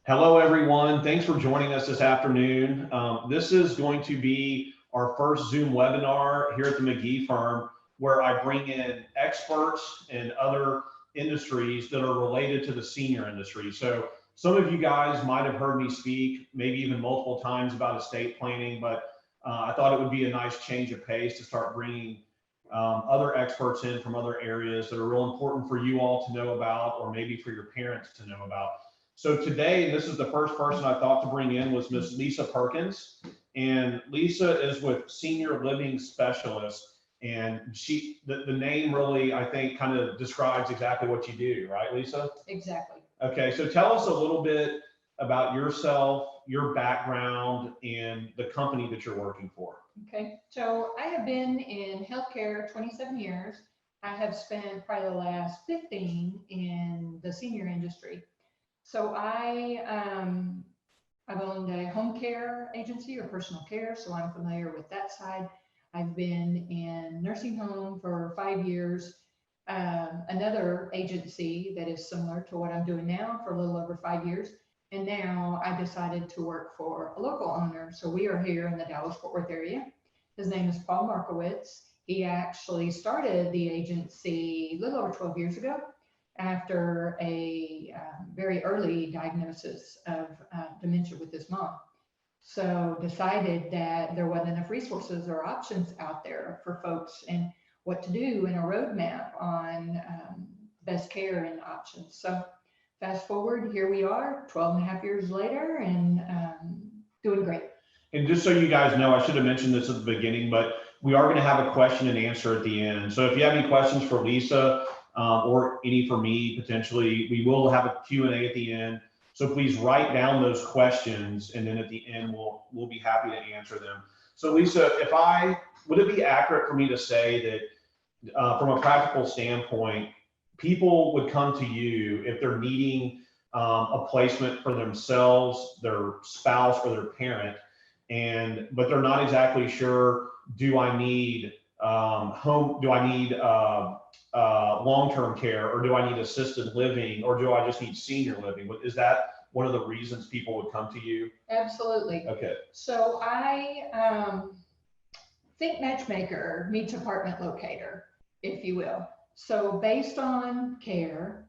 Hello, everyone. Thanks for joining us this afternoon. This is going to be our first Zoom webinar here at the McGee Firm, where I bring in experts in other industries that are related to the senior industry. So some of you guys might have heard me speak, maybe even multiple times, about estate planning, but I thought it would be a nice change of pace to start bringing other experts in from other areas that are real important for you all to know about, or maybe for your parents to know about. So today, this is the first person I thought to bring in was Miss Lisa Perkins. And Lisa is with Senior Living Specialist. And the name really, I think, kind of describes exactly what you do, right, Lisa? Exactly. Okay, so tell us a little bit about yourself, your background, and the company that you're working for. Okay, so I have been in healthcare 27 years. I have spent probably the last 15 in the senior industry. So I've owned a home care agency or personal care, so I'm familiar with that side. I've been in nursing home for 5 years, another agency that is similar to what I'm doing now for a little over 5 years. And now I decided to work for a local owner. So we are here in the Dallas-Fort Worth area. His name is Paul Markowitz. He actually started the agency a little over 12 years ago, after a very early diagnosis of dementia with his mom. So decided that there wasn't enough resources or options out there for folks and what to do, and a roadmap on best care and options. So fast forward, here we are 12 and a half years later, and doing great. And just so you guys know, I should have mentioned this at the beginning, but we are going to have a question and answer at the end. So if you have any questions for Lisa, or any for me, potentially, we will have a Q&A at the end. So please write down those questions, and then at the end, we'll be happy to answer them. So Lisa, would it be accurate for me to say that from a practical standpoint, people would come to you if they're needing a placement for themselves, their spouse, or their parent, but they're not exactly sure, do I need long-term care, or do I need assisted living, or do I just need senior living? Is that one of the reasons people would come to you? Absolutely. Okay. So I think matchmaker meets apartment locator, if you will. So based on care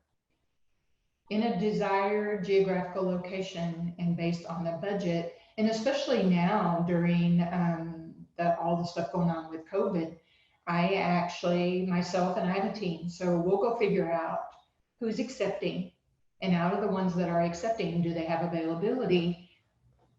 in a desired geographical location and based on the budget, and especially now during all the stuff going on with COVID, I actually, myself and I have a team, so we'll go figure out who's accepting, and out of the ones that are accepting, do they have availability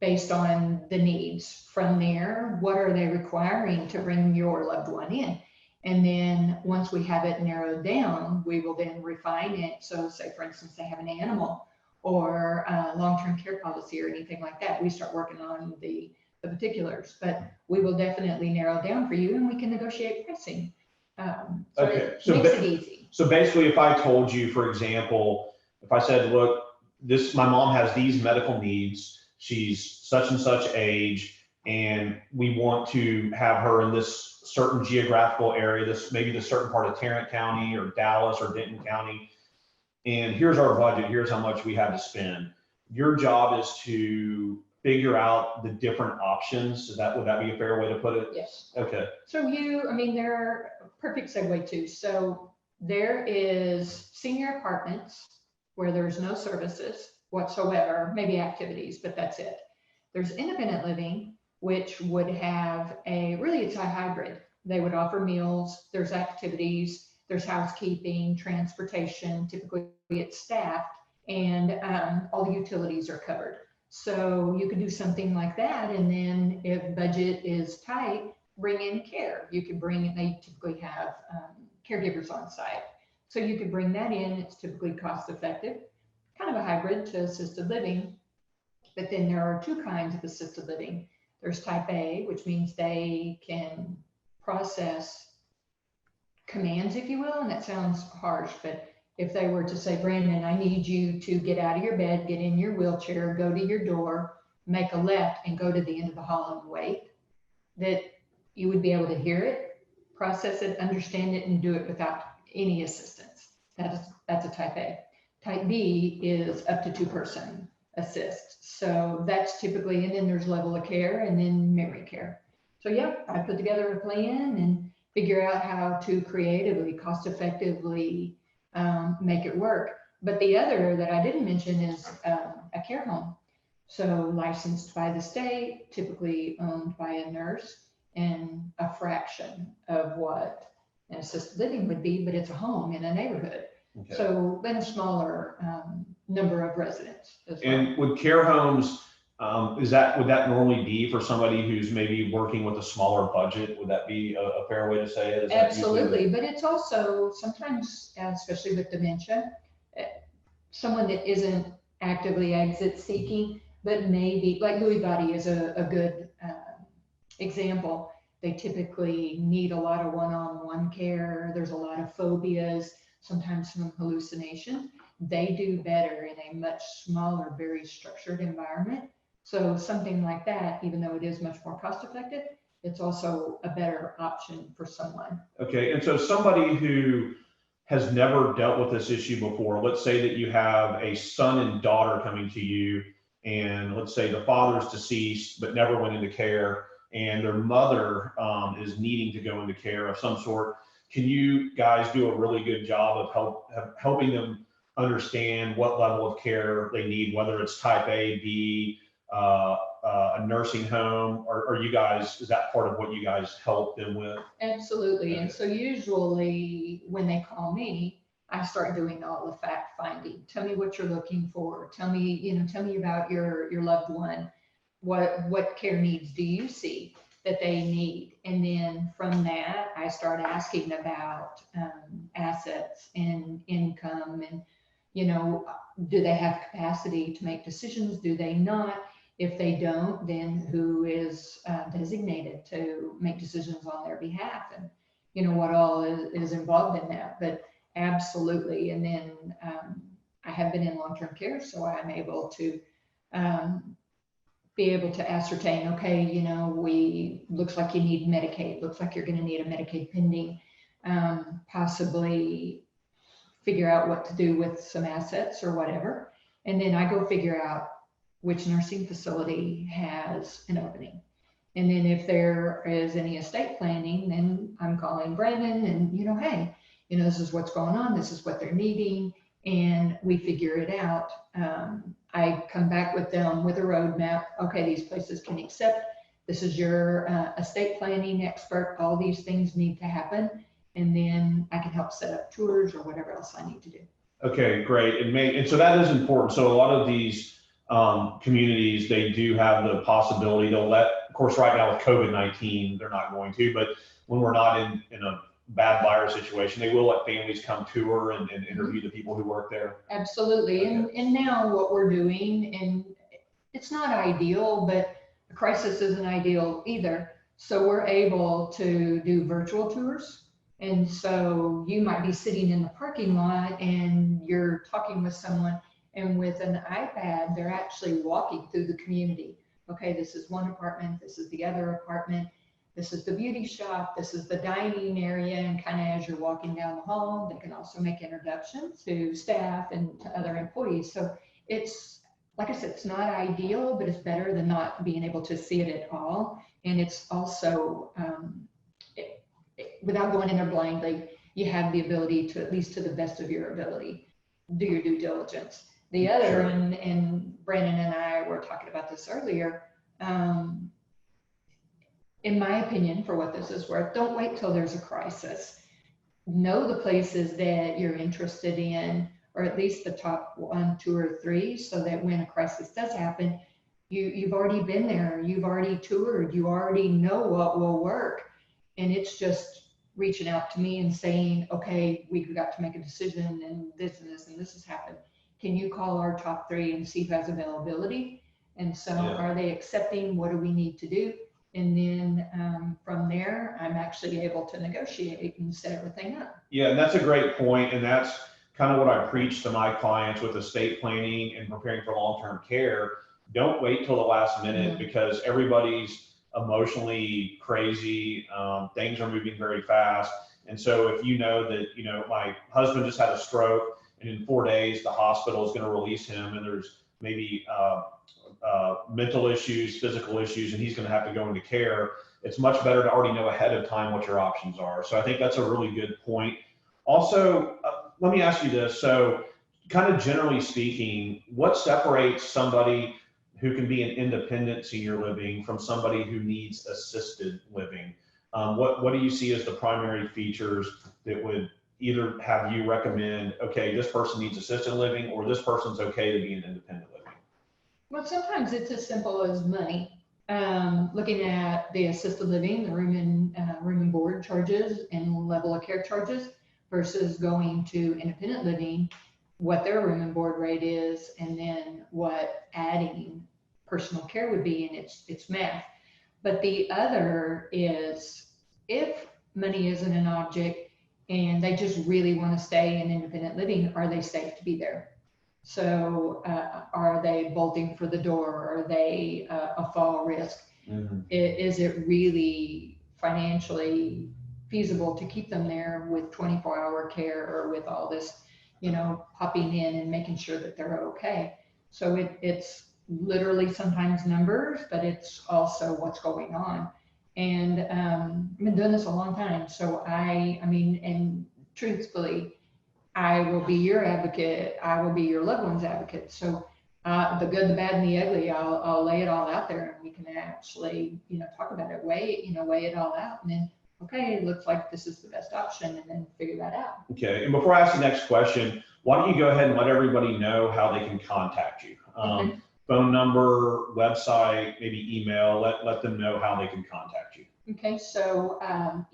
based on the needs? From there, what are they requiring to bring your loved one in? And then once we have it narrowed down, we will then refine it. So say, for instance, they have an animal or a long-term care policy or anything like that, we start working on the particulars, but we will definitely narrow down for you, and we can negotiate pricing. Okay. So makes it easy. So basically, if I told you, for example, if I said, look, my mom has these medical needs, she's such and such age, and we want to have her in this certain geographical area, maybe the certain part of Tarrant County or Dallas or Denton County, and here's our budget, here's how much we have to spend. Your job is to figure out the different options. Would that be a fair way to put it? Yes. Okay. So there are perfect segue too. So there is senior apartments where there's no services whatsoever, maybe activities, but that's it. There's independent living, which would have it's a hybrid. They would offer meals, there's activities, there's housekeeping, transportation, typically it's staffed, and all the utilities are covered. So you could do something like that, and then if budget is tight, bring in care. You could they typically have caregivers on site. So you could bring that in, it's typically cost effective, kind of a hybrid to assisted living. But then there are two kinds of assisted living. There's type A, which means they can process commands, if you will, and that sounds harsh, but if they were to say, Brandon, I need you to get out of your bed, get in your wheelchair, go to your door, make a left, and go to the end of the hall and wait, that you would be able to hear it, process it, understand it, and do it without any assistance. That's a type A. Type B is up to 2-person assist. So that's typically, and then there's level of care and then memory care. So yeah, I put together a plan and figure out how to creatively, cost effectively make it work. But the other that I didn't mention is a care home. So licensed by the state, typically owned by a nurse, and a fraction of what an assisted living would be, but it's a home in a neighborhood. Okay. So then a smaller number of residents as well. And with care homes, would that normally be for somebody who's maybe working with a smaller budget? Would that be a fair way to say it? Absolutely, but it's also sometimes, especially with dementia, someone that isn't actively exit seeking, but maybe, like Lewy body is a good example. They typically need a lot of one-on-one care. There's a lot of phobias, sometimes some hallucination. They do better in a much smaller, very structured environment. So something like that, even though it is much more cost effective, it's also a better option for someone. Okay, and so somebody who has never dealt with this issue before, let's say that you have a son and daughter coming to you, and let's say the father's deceased but never went into care, and their mother is needing to go into care of some sort. Can you guys do a really good job of helping them understand what level of care they need, whether it's type A, B, a nursing home, or you guys, is that part of what you guys help them with? Absolutely. And so usually when they call me, I start doing all the fact finding. Tell me what you're looking for. Tell me about your loved one. What care needs do you see that they need? And then from that, I start asking about assets and income, and do they have capacity to make decisions? Do they not? If they don't, then who is designated to make decisions on their behalf, and what all is involved in that. But absolutely. And then I have been in long-term care, so I'm able to be able to ascertain, okay, looks like you need Medicaid, looks like you're going to need a Medicaid pending, possibly figure out what to do with some assets or whatever. And then I go figure out which nursing facility has an opening. And then if there is any estate planning, then I'm calling Brandon and, hey, this is what's going on. This is what they're needing. And we figure it out. I come back with them with a roadmap. Okay, these places can accept. This is your estate planning expert. All these things need to happen. And then I can help set up tours or whatever else I need to do. Okay, great. And so that is important. So a lot of these communities, they do have the possibility, they'll let, of course, right now with COVID-19, they're not going to, but when we're not in a bad virus situation, they will let families come tour and interview the people who work there. Absolutely. Okay. And now what we're doing, and it's not ideal, but a crisis isn't ideal either. So we're able to do virtual tours. And so you might be sitting in the parking lot and you're talking with someone, and with an iPad, they're actually walking through the community. Okay, this is one apartment, this is the other apartment, this is the beauty shop, this is the dining area, and kind of as you're walking down the hall, they can also make introductions to staff and to other employees. So it's, like I said, it's not ideal, but it's better than not being able to see it at all. And it's also, without going in there blindly, you have the ability to, at least to the best of your ability, do your due diligence. The other, sure. And Brandon and I were talking about this earlier, in my opinion, for what this is worth, don't wait till there's a crisis. Know the places that you're interested in, or at least the top 1, 2, or 3, so that when a crisis does happen, you've already been there, you've already toured, you already know what will work. And it's just reaching out to me and saying, okay, we've got to make a decision, and this has happened. Can you call our top 3 and see who has availability? And so Are they accepting? What do we need to do? And then from there, I'm actually able to negotiate and set everything up. Yeah, and that's a great point. And that's kind of what I preach to my clients with estate planning and preparing for long-term care. Don't wait till the last minute, because everybody's emotionally crazy. Things are moving very fast. And so if you know that, my husband just had a stroke, and in 4 days, the hospital is going to release him, and there's maybe mental issues, physical issues, and he's going to have to go into care, it's much better to already know ahead of time what your options are. So I think that's a really good point. Also, let me ask you this. So kind of generally speaking, what separates somebody who can be an independent senior living from somebody who needs assisted living? What do you see as the primary features that would either have you recommend, okay, this person needs assisted living, or this person's okay to be an independent living? Well, sometimes it's as simple as money. Looking at the assisted living, the room and board charges and level of care charges versus going to independent living, what their room and board rate is, and then what adding personal care would be, and it's math. But the other is, if money isn't an object and they just really want to stay in independent living, are they safe to be there? So are they bolting for the door? Are they a fall risk? Mm-hmm. Is it really financially feasible to keep them there with 24-hour care, or with all this, popping in and making sure that they're okay? So it's literally sometimes numbers, but it's also what's going on. And I've been doing this a long time. So I mean, and truthfully, I will be your advocate. I will be your loved one's advocate. So the good, the bad, and the ugly, I'll lay it all out there, and we can actually, talk about it, weigh it all out, and then, okay, it looks like this is the best option, and then figure that out. Okay. And before I ask the next question, why don't you go ahead and let everybody know how they can contact you? Okay. Phone number, website, maybe email, let them know how they can contact you. Okay. So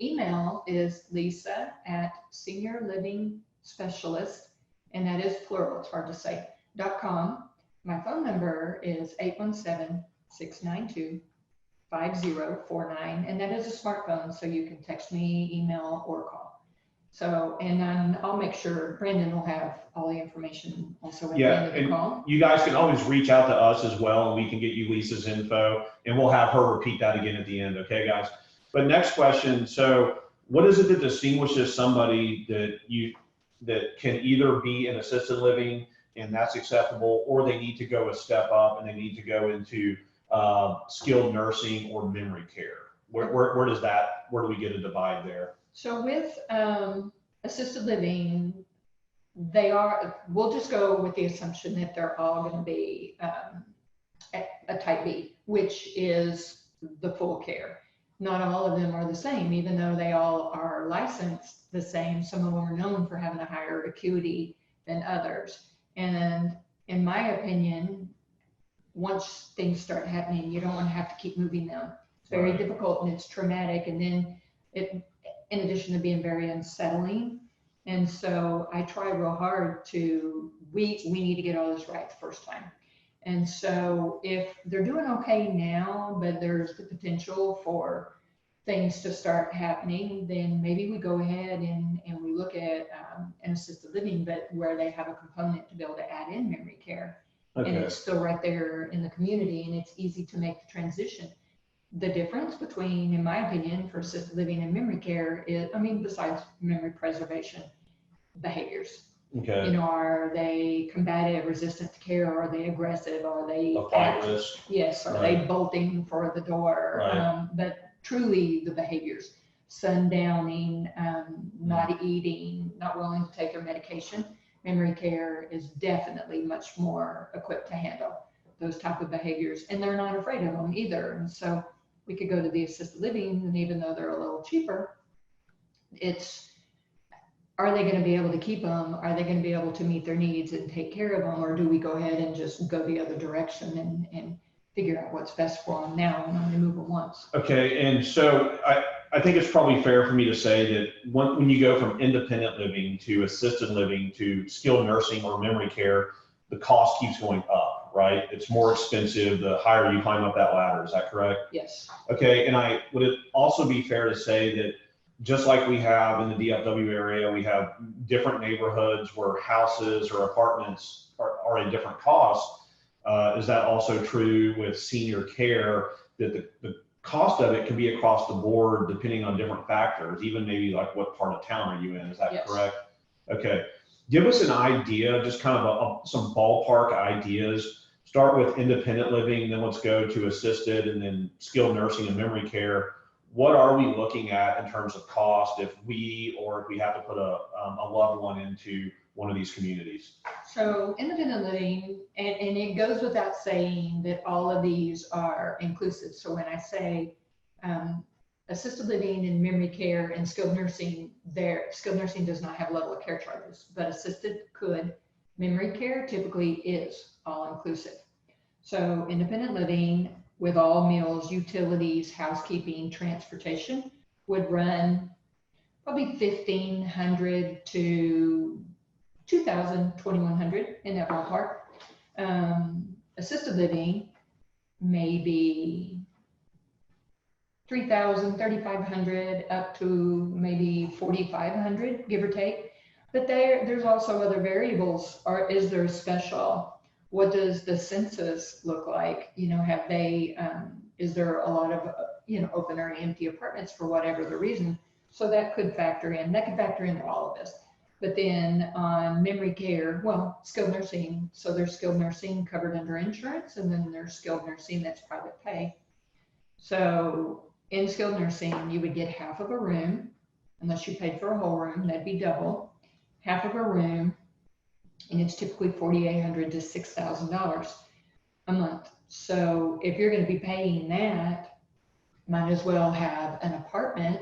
email is lisa@seniorlivingspecialist, and that is plural, it's hard to say, .com. My phone number is 817-692-5049, and that is a smartphone, so you can text me, email, or call. So, and then I'll make sure Brandon will have all the information also at the end of the call. You guys can always reach out to us as well, and we can get you Lisa's info, and we'll have her repeat that again at the end. Okay, guys? But next question. So what is it that distinguishes somebody that can either be in assisted living and that's acceptable, or they need to go a step up and they need to go into skilled nursing or memory care? Where do we get a divide there? So with assisted living, we'll just go with the assumption that they're all going to be a type B, which is the full care. Not all of them are the same, even though they all are licensed the same. Some of them are known for having a higher acuity than others. And in my opinion, once things start happening, you don't want to have to keep moving them. It's very difficult, and it's traumatic. And then in addition to being very unsettling. And so I try real hard we need to get all this right the first time. And so if they're doing okay now, but there's the potential for things to start happening, then maybe we go ahead and we look at an assisted living, but where they have a component to be able to add in memory care. Okay. And it's still right there in the community, and it's easy to make the transition. The difference between, in my opinion, for assisted living and memory care is, besides memory preservation, behaviors. Okay. Are they combative, resistant to care? Are they aggressive? Are they a flight risk? Yes. Are they bolting for the door? Right. But truly the behaviors, sundowning, not eating, not willing to take their medication. Memory care is definitely much more equipped to handle those type of behaviors, and they're not afraid of them either. And so we could go to the assisted living, and even though they're a little cheaper, are they going to be able to keep them? Are they going to be able to meet their needs and take care of them? Or do we go ahead and just go the other direction and figure out what's best for them now and only move them once? Okay. And so I think it's probably fair for me to say that when you go from independent living to assisted living to skilled nursing or memory care, the cost keeps going up, right? It's more expensive the higher you climb up that ladder. Is that correct? Yes. Okay. And would it also be fair to say that just like we have in the DFW area, we have different neighborhoods where houses or apartments are a different cost? Is that also true with senior care, that the cost of it can be across the board depending on different factors, even maybe like what part of town are you in? Is that Yes. correct? Okay. Give us an idea, just kind of some ballpark ideas start with independent living, then let's go to assisted and then skilled nursing and memory care. What are we looking at in terms of cost if we have to put a loved one into one of these communities? So independent living, and it goes without saying that all of these are inclusive. So when I say assisted living and memory care and skilled nursing, skilled nursing does not have level of care charges, but assisted could. Memory care typically is all inclusive. So independent living with all meals, utilities, housekeeping, transportation would run probably $1,500 to $2,000, $2,100 in that ballpark. Assisted living maybe $3,000, $3,500 up to maybe $4,500, give or take. But there's also other variables. Is there a special? What does the census look like? Have they, is there a lot of, open or empty apartments for whatever the reason? So that could factor in. That could factor into all of this. But then on memory care, well, skilled nursing. So there's skilled nursing covered under insurance, and then there's skilled nursing that's private pay. So in skilled nursing, you would get half of a room, unless you paid for a whole room, that'd be double. Half of a room, and it's typically $4,800 to $6,000 a month. So if you're going to be paying that, might as well have an apartment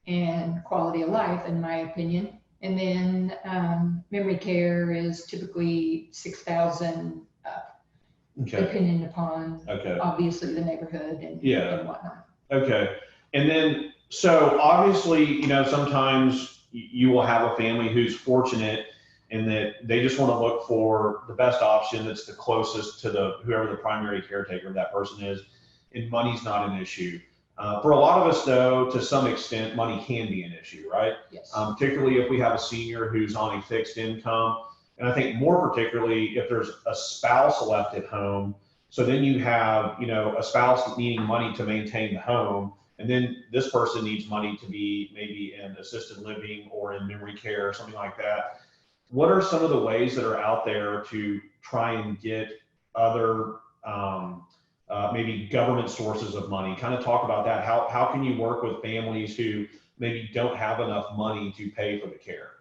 and quality of life, in my opinion. And then memory care is typically $6,000 up, depending upon obviously the neighborhood and whatnot. Okay. And then, so obviously, sometimes you will have a family who's fortunate in that they just want to look for the best option that's the closest to whoever the primary caretaker of that person is, and money's not an issue. For a lot of us, though, to some extent, money can be an issue, right? Yes. Particularly if we have a senior who's on a fixed income, and I think more particularly if there's a spouse left at home. So then you have, a spouse needing money to maintain the home, and then this person needs money to be maybe in assisted living or in memory care or something like that. What are some of the ways that are out there to try and get other maybe government sources of money? Kind of talk about that. How can you work with families who maybe don't have enough money to pay for the care?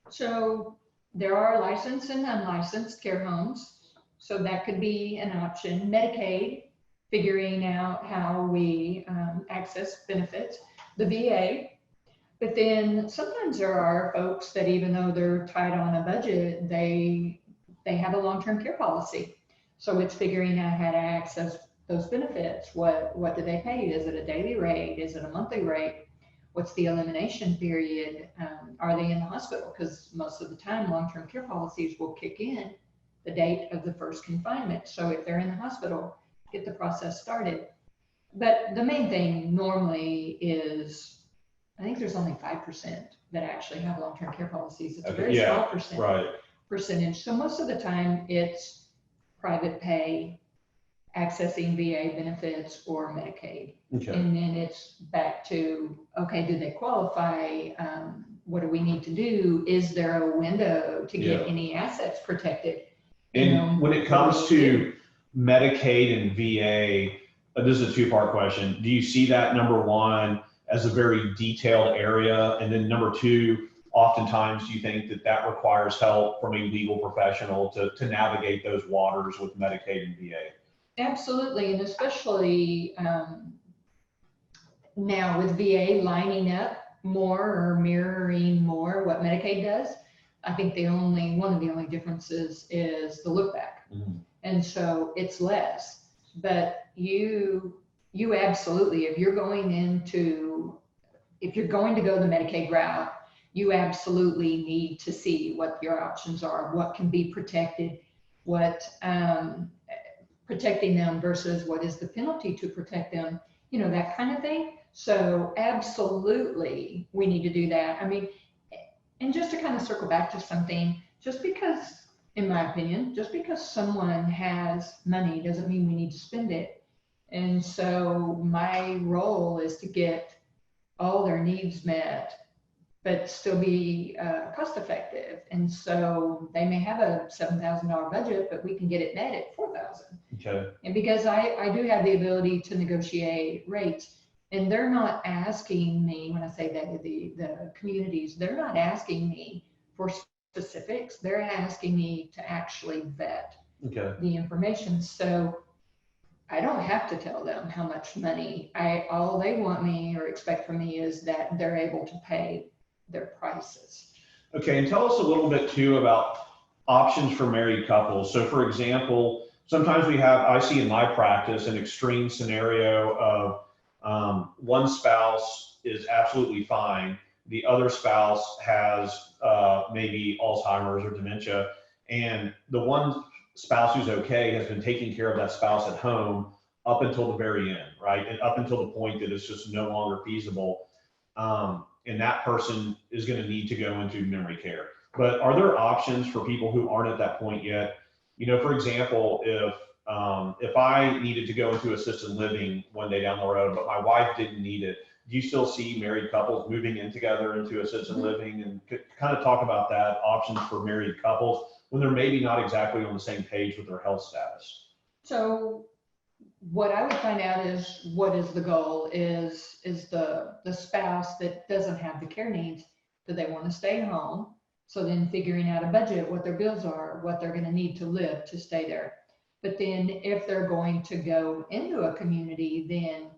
So there are licensed and unlicensed care homes. So that could be an option. Medicaid, figuring out how we access benefits. The VA. But then sometimes there are folks that even though they're tight on a budget, they have a long-term care policy. So it's figuring out how to access those benefits. What do they pay? Is it a daily rate? Is it a monthly rate? What's the elimination period? Are they in the hospital? Because most of the time, long-term care policies will kick in the date of the first confinement. So if they're in the hospital, get the process started. But the main thing normally is, I think there's only 5% that actually have long-term care policies. It's a very small percentage. So most of the time it's private pay, accessing VA benefits or Medicaid. And then it's back to, okay, do they qualify? What do we need to do? Is there a window to get any assets protected? And when it comes to Medicaid and VA, this is a two-part question. Do you see that, number one, as a very detailed area? And then number two, oftentimes you think that requires help from a legal professional to navigate those waters with Medicaid and VA? Absolutely. And especially now with VA lining up more or mirroring more what Medicaid does, I think one of the only differences is the look back. And so it's less, but you absolutely, if you're going to go the Medicaid route, you absolutely need to see what your options are, what can be protected, what protecting them versus what is the penalty to protect them, that kind of thing. So absolutely, we need to do that. I mean, and just to kind of circle back to something, just because, in my opinion, just because someone has money doesn't mean we need to spend it. And so my role is to get all their needs met but still be cost effective. And so they may have a $7,000 budget, but we can get it net at $4,000. Okay. And because I do have the ability to negotiate rates, and they're not asking me, when I say that, the communities, they're not asking me for specifics. They're asking me to actually vet the information. So I don't have to tell them how much money all they want me or expect from me is that they're able to pay their prices. Okay, and tell us a little bit too about options for married couples. So for example, sometimes I see in my practice an extreme scenario of one spouse is absolutely fine. The other spouse has maybe Alzheimer's or dementia, and the one spouse who's okay has been taking care of that spouse at home up until the very end, right? And up until the point that it's just no longer feasible. And that person is going to need to go into memory care. But are there options for people who aren't at that point yet? You know, for example, if I needed to go into assisted living one day down the road, but my wife didn't need it, do you still see married couples moving in together into assisted living? And kind of talk about that, options for married couples when they're maybe not exactly on the same page with their health status. So what I would find out is what is the goal, is the spouse that doesn't have the care needs, do they want to stay home? So then figuring out a budget, what their bills are, what they're going to need to live to stay there. But then if they're going to go into a community, then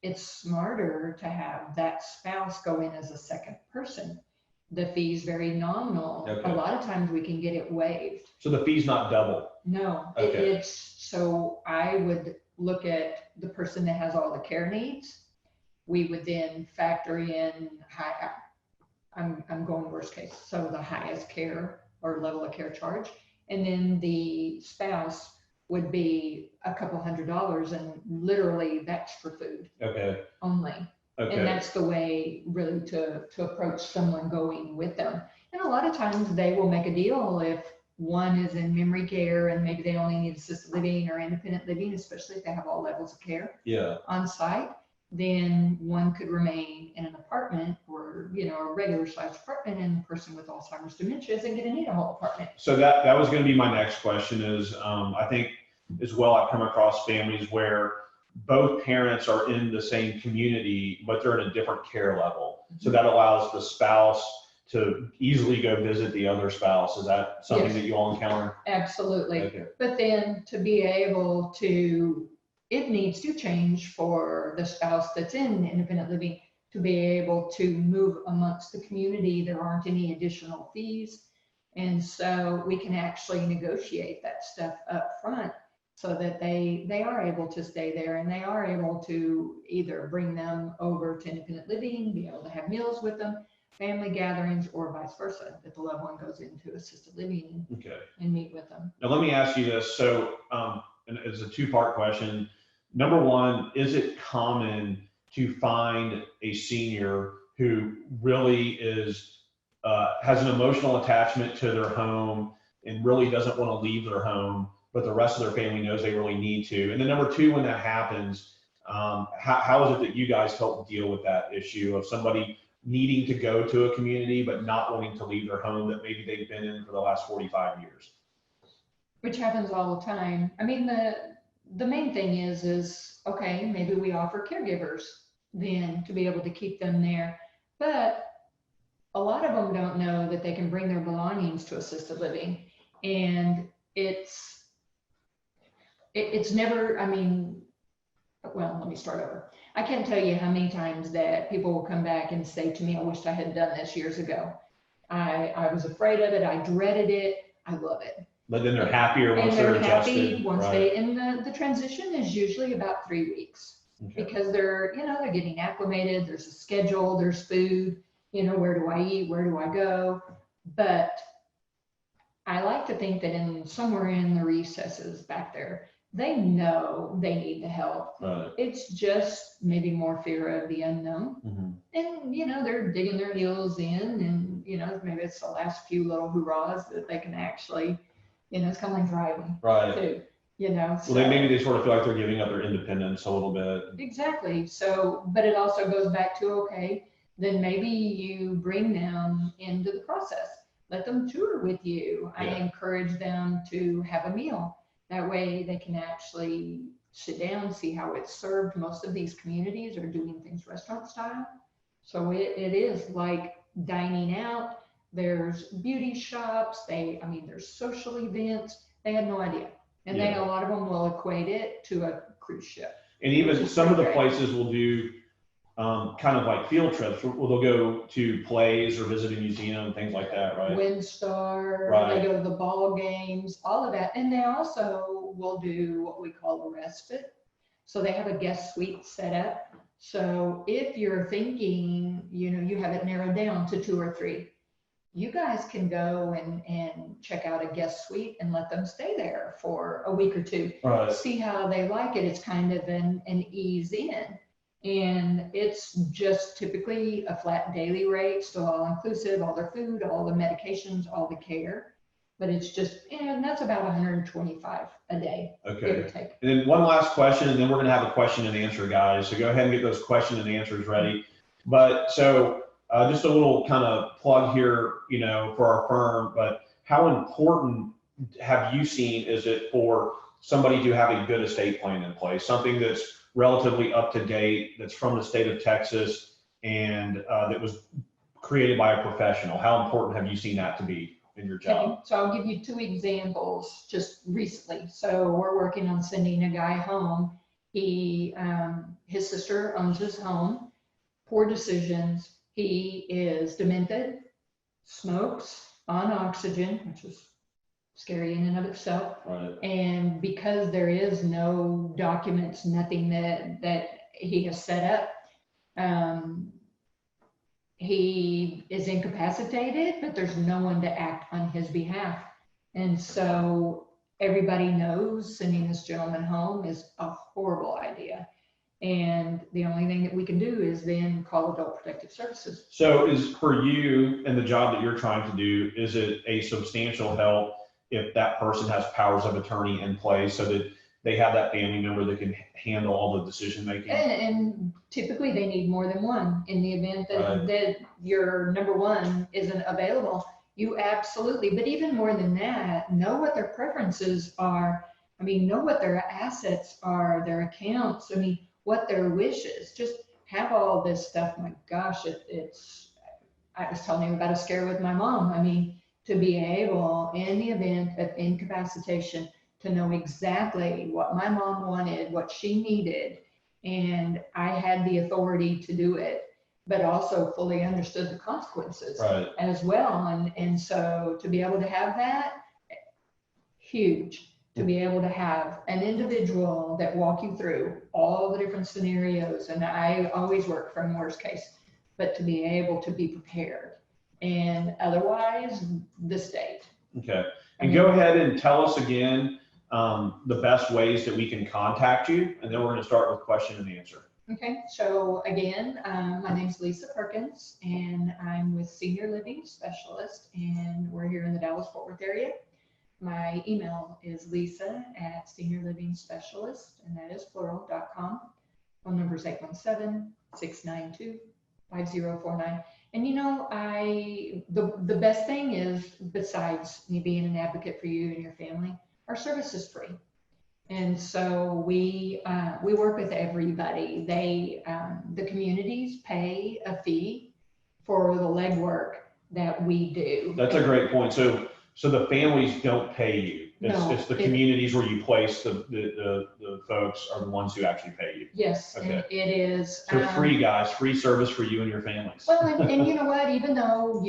it's smarter to have that spouse go in as a second person. The fee's very nominal. Okay. A lot of times we can get it waived. So the fee's not double? No, okay. So I would look at the person that has all the care needs. We would then factor in I'm going worst case, so the highest care or level of care charge. And then the spouse would be a couple $100, and literally that's for food only. And that's the way really to approach someone going with them. And a lot of times they will make a deal if one is in memory care and maybe they only need assisted living or independent living, especially if they have all levels of care on site, then one could remain in an apartment or, you know, a regular sized apartment, and the person with Alzheimer's dementia isn't going to need a whole apartment. So that was going to be my next question is, I think as well, I've come across families where both parents are in the same community, but they're in a different care level. So that allows the spouse to easily go visit the other spouse. Is that something that you all encounter? Absolutely. Okay. But then to be able to, it needs to change for the spouse that's in independent living to be able to move amongst the community. There aren't any additional fees. And so we can actually negotiate that stuff up front so that they are able to stay there, and they are able to either bring them over to independent living, be able to have meals with them, family gatherings, or vice versa, that the loved one goes into assisted living and meet with them. Now, let me ask you this. So, and it's a two-part question. Number one, is it common to find a senior who really is, has an emotional attachment to their home and really doesn't want to leave their home, but the rest of their family knows they really need to? And then number two, when that happens, how is it that you guys help deal with that issue of somebody needing to go to a community, but not wanting to leave their home that maybe they've been in for the last 45 years? Which happens all the time. I mean, the main thing is, okay, maybe we offer caregivers then to be able to keep them there. But a lot of them don't know that they can bring their belongings to assisted living. And it's never, I mean, well, let me start over. I can't tell you how many times that people will come back and say to me, I wished I had done this years ago. I was afraid of it. I dreaded it. I love it. But then they're happier once they're adjusted. Once they, and the transition is usually about 3 weeks because they're, you know, they're getting acclimated. There's a schedule, there's food, you know, where do I eat? Where do I go? But I like to think that somewhere in the recesses back there, they know they need the help. Right. It's just maybe more fear of the unknown. And, you know, they're digging their heels in, and, you know, maybe it's the last few little hurrahs that they can actually, you know, it's kind of like driving. Right. Too, you know. Well, maybe they sort of feel like they're giving up their independence a little bit. Exactly. So, but it also goes back to, okay, then maybe you bring them into the process. Let them tour with you. I encourage them to have a meal. That way they can actually sit down, see how it's served. Most of these communities are doing things restaurant style. So it is like dining out. There's beauty shops. There's social events. They had no idea. And then a lot of them will equate it to a cruise ship. And even some of the places will do kind of like field trips. They'll go to plays or visit a museum and things like that, right? WinStar, they go to the ball games, all of that. And they also will do what we call a respite. So they have a guest suite set up. So if you're thinking, you have it narrowed down to 2 or 3, you guys can go and check out a guest suite and let them stay there for a week or 2. Right. See how they like it. It's kind of an ease in. And it's just typically a flat daily rate, still all inclusive, all their food, all the medications, all the care. But it's just, and that's about $125 a day, give or take. And then one last question, and then we're going to have a question and answer, guys. So go ahead and get those question and answers ready. But so just a little kind of plug here, for our firm, but how important have you seen is it for somebody to have a good estate plan in place, something that's relatively up to date, that's from the state of Texas, and that was created by a professional? How important have you seen that to be in your job? Okay, so I'll give you 2 examples just recently. So we're working on sending a guy home. His sister owns his home, poor decisions. He is demented, smokes, on oxygen, which is scary in and of itself. Right. And because there is no documents, nothing that he has set up, he is incapacitated, but there's no one to act on his behalf. And so everybody knows sending this gentleman home is a horrible idea. And the only thing that we can do is then call Adult Protective Services. So is for you and the job that you're trying to do, is it a substantial help if that person has powers of attorney in place so that they have that family member that can handle all the decision making? And typically they need more than one. In the event that your number one isn't available, you absolutely, but even more than that, know what their preferences are. Know what their assets are, their accounts, what their wishes. Just have all this stuff. My gosh, I was telling you about a scare with my mom. To be able, in the event of incapacitation, to know exactly what my mom wanted, what she needed, and I had the authority to do it, but also fully understood the consequences as well. And so to be able to have that, huge. To be able to have an individual that walk you through all the different scenarios, and I always work from worst case, but to be able to be prepared. And otherwise, the state. Okay. And go ahead and tell us again the best ways that we can contact you, and then we're going to start with question and answer. Okay. So again, my name's Lisa Perkins, and I'm with Senior Living Specialist, and we're here in the Dallas-Fort Worth area. My email is lisa@seniorlivingspecialist, and that is plural.com. Phone number is 817-692-5049. And the best thing is, besides me being an advocate for you and your family, our service is free. And so we work with everybody. The communities pay a fee for the legwork that we do. That's a great point. So the families don't pay you. It's the communities where you place the folks are the ones who actually pay you. Yes, okay. And it is. So free, guys, free service for you and your families. Well, and you know what? Even though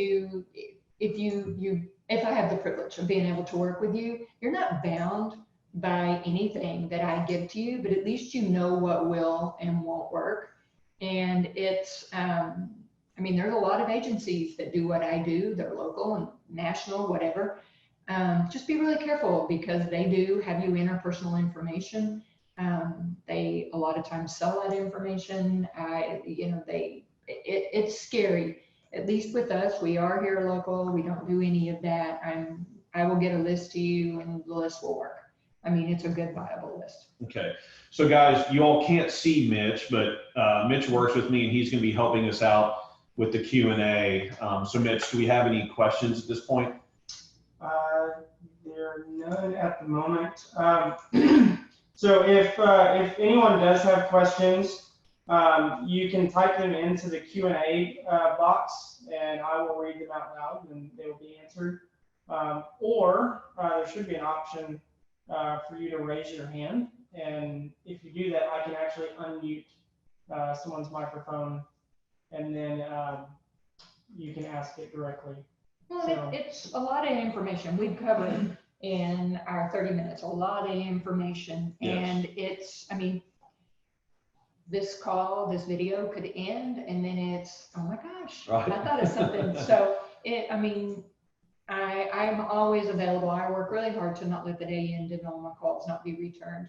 if I have the privilege of being able to work with you, you're not bound by anything that I give to you, but at least you know what will and won't work. And it's, there's a lot of agencies that do what I do. They're local and national, whatever. Just be really careful, because they do have you enter personal information. They a lot of times sell that information. It's scary. At least with us, we are here local. We don't do any of that. I will get a list to you, and the list will work. It's a good, viable list. Okay. So guys, you all can't see Mitch, but Mitch works with me, and he's going to be helping us out with the Q&A. So Mitch, do we have any questions at this point? There are none at the moment. So if anyone does have questions, you can type them into the Q&A box, and I will read them out loud, and they will be answered. Or there should be an option for you to raise your hand, and if you do that, I can actually unmute someone's microphone, and then you can ask it directly. Well, So, it's a lot of information we've covered in our 30 minutes, a lot of information. Yes. And it's, I mean, this call, this video could end, and then it's, oh my gosh, Right. I thought of something. So I mean, I'm always available. I work really hard to not let the day end and all my calls not be returned.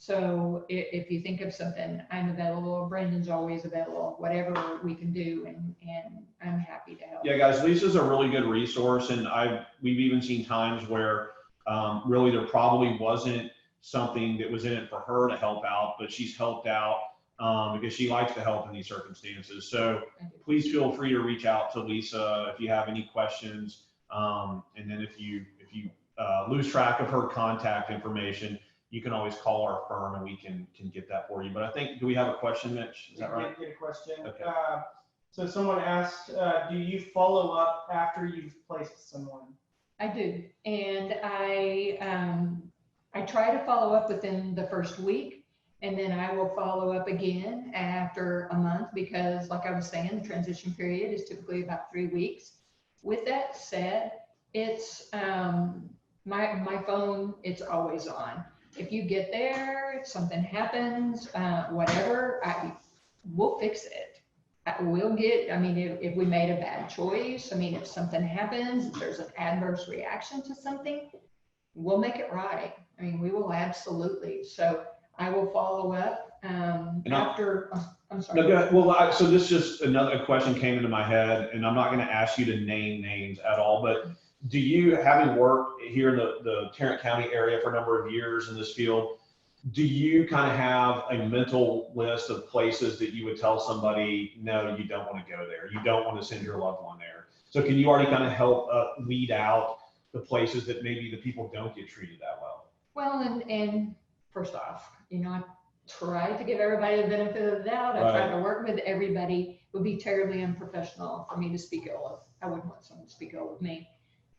So if you think of something, I'm available. Brandon's always available, whatever we can do, and I'm happy to help. Yeah, guys, Lisa's a really good resource, and we've even seen times where really there probably wasn't something that was in it for her to help out, but she's helped out because she likes to help in these circumstances. So please feel free to reach out to Lisa if you have any questions. And then if you lose track of her contact information, you can always call our firm and we can get that for you. But I think, do we have a question, Mitch? Is that right? I did get a question. Okay. So someone asked, do you follow up after you've placed someone? I do, and I try to follow up within the first week, and then I will follow up again after a month, because like I was saying, the transition period is typically about 3 weeks. With that said, it's my phone, it's always on. If you get there, if something happens, whatever, we'll fix it. We'll get, I mean, if we made a bad choice, I mean, if something happens, if there's an adverse reaction to something, we'll make it right. I mean, we will absolutely. So I will follow up after, I'm sorry. No, go ahead. Well, so this just another question came into my head, and I'm not going to ask you to name names at all, but do you, having worked here in the Tarrant County area for a number of years in this field, do you kind of have a mental list of places that you would tell somebody, no, you don't want to go there. You don't want to send your loved one there. So can you already kind of help weed out the places that maybe the people don't get treated that well? Well, and first off, you know, I try to give everybody the benefit of the doubt. I Right. try to work with everybody. It would be terribly unprofessional for me to speak ill of. I wouldn't want someone to speak ill of me.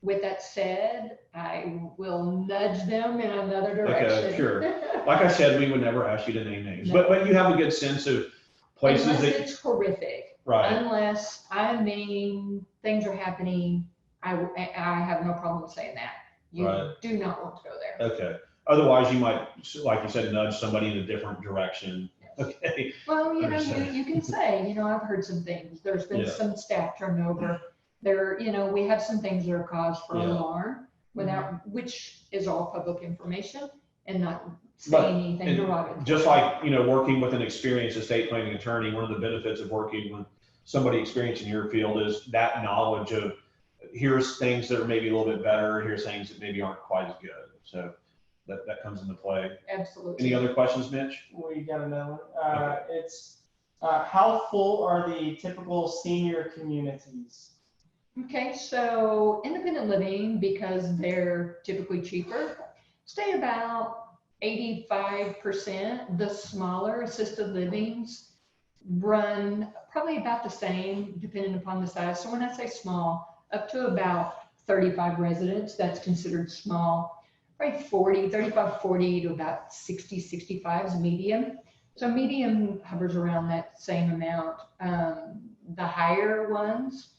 With that said, I will nudge them in another direction. Okay, sure. Like I said, we would never ask you to name names, No. but you have a good sense of places Unless that, it's horrific. right. Unless I mean things are happening, I have no problem saying that. You Right. do not want to go there. Okay. Otherwise, you might, like you said, nudge somebody in a different direction. Okay. Well, you know, Understand. you can say, you know, I've heard some things. There's been Yeah. some staff turnover. There, you know, we have some things that are cause for Yeah. alarm without, which is all public information, and not But- saying anything and derogatory. Just like, you know, working with an experienced estate planning attorney, one of the benefits of working with somebody experienced in your field is that knowledge of here's things that are maybe a little bit better, here's things that maybe aren't quite as good. So that comes into play. Absolutely. Any other questions, Mitch? We got another one. Okay. It's how full are the typical senior communities? Okay, so independent living, because they're typically cheaper, stay about 85%. The smaller assisted livings run probably about the same, depending upon the size. So when I say small, up to about 35 residents, that's considered small. Probably 35, 40 to about 60, 65 is medium. So medium hovers around that same amount. The higher ones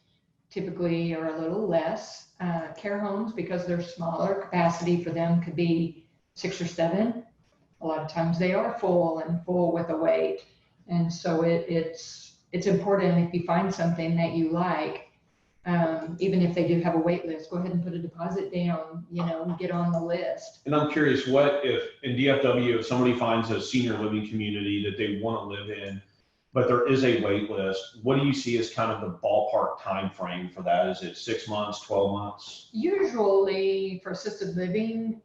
typically are a little less. Care homes, because they're smaller, capacity for them could be 6 or 7. A lot of times they are full and full with a wait. And so it's important, if you find something that you like, even if they do have a wait list, go ahead and put a deposit down, you know, and get on the list. And I'm curious, what if in DFW, if somebody finds a senior living community that they want to live in, but there is a wait list, what do you see as kind of the ballpark time frame for that? Is it 6 months, 12 months? Usually for assisted living,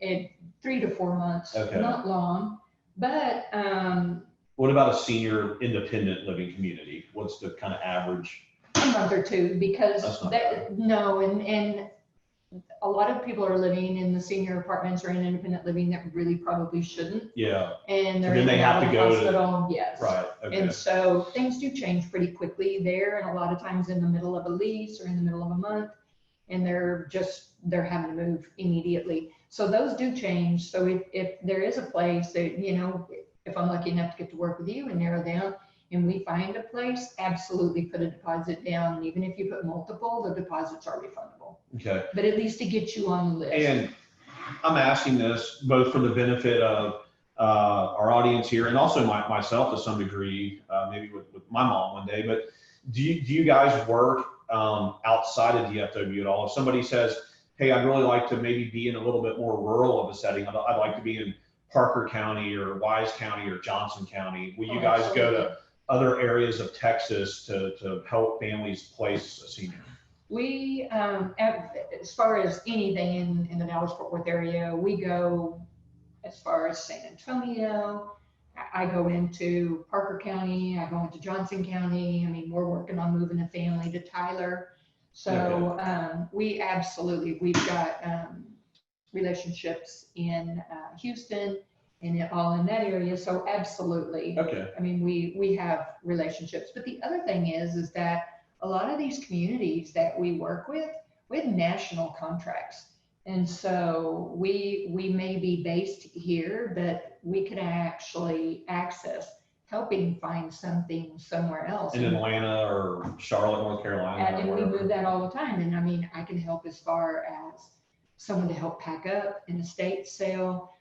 3 to 4 months, Okay. not long, but What about a senior independent living community? What's the kind of average? a month or two, because That's not no, and a lot of people are living in the senior apartments or in independent living that really probably shouldn't. Yeah. And they're then in they and have out to of the go to- hospital. Yes. Right. Okay. And so things do change pretty quickly there, and a lot of times in the middle of a lease or in the middle of a month, and they're having to move immediately. So those do change. So if there is a place that, you know, if I'm lucky enough to get to work with you and narrow down, and we find a place, absolutely put a deposit down. And even if you put multiple, the deposits are refundable. Okay. But at least to get you on the list. And I'm asking this both for the benefit of our audience here and also myself to some degree, maybe with my mom one day. But do you guys work outside of DFW at all? If somebody says, hey, I'd really like to maybe be in a little bit more rural of a setting, I'd like to be in Parker County or Wise County or Johnson County, will you guys go to other areas of Texas to help families place a senior? We, as far as anything in the Dallas-Fort Worth area, we go as far as San Antonio. I go into Parker County. I go into Johnson County. I mean, we're working on moving a family to Tyler. So we've got relationships in Houston and all in that area. So absolutely. Okay. I mean, we have relationships. But the other thing is that a lot of these communities that we work with national contracts. And so we may be based here, but we could actually access helping find something somewhere else. In Atlanta or Charlotte, North Carolina. And we move that all the time. And I mean, I can help as far as someone to help pack up, an estate sale,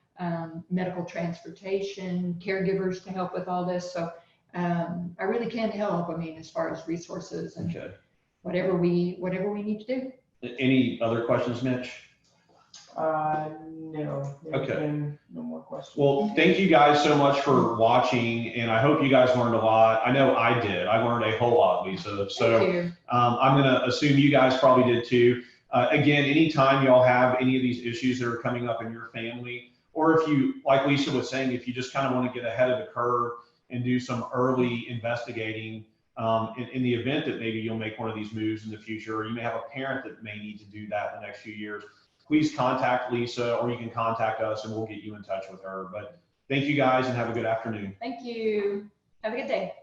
medical transportation, caregivers to help with all this. So I really can help. I mean, as far as resources and whatever we need to do. Any other questions, Mitch? No. Okay. No more questions. Well, thank you guys so much for watching, and I hope you guys learned a lot. I know I did. I learned a whole lot, Lisa. So Thank you. I'm going to assume you guys probably did too. Again, anytime y'all have any of these issues that are coming up in your family, or if you, like Lisa was saying, if you just kind of want to get ahead of the curve and do some early investigating in the event that maybe you'll make one of these moves in the future, or you may have a parent that may need to do that in the next few years, please contact Lisa, or you can contact us and we'll get you in touch with her. But thank you guys and have a good afternoon. Thank you. Have a good day.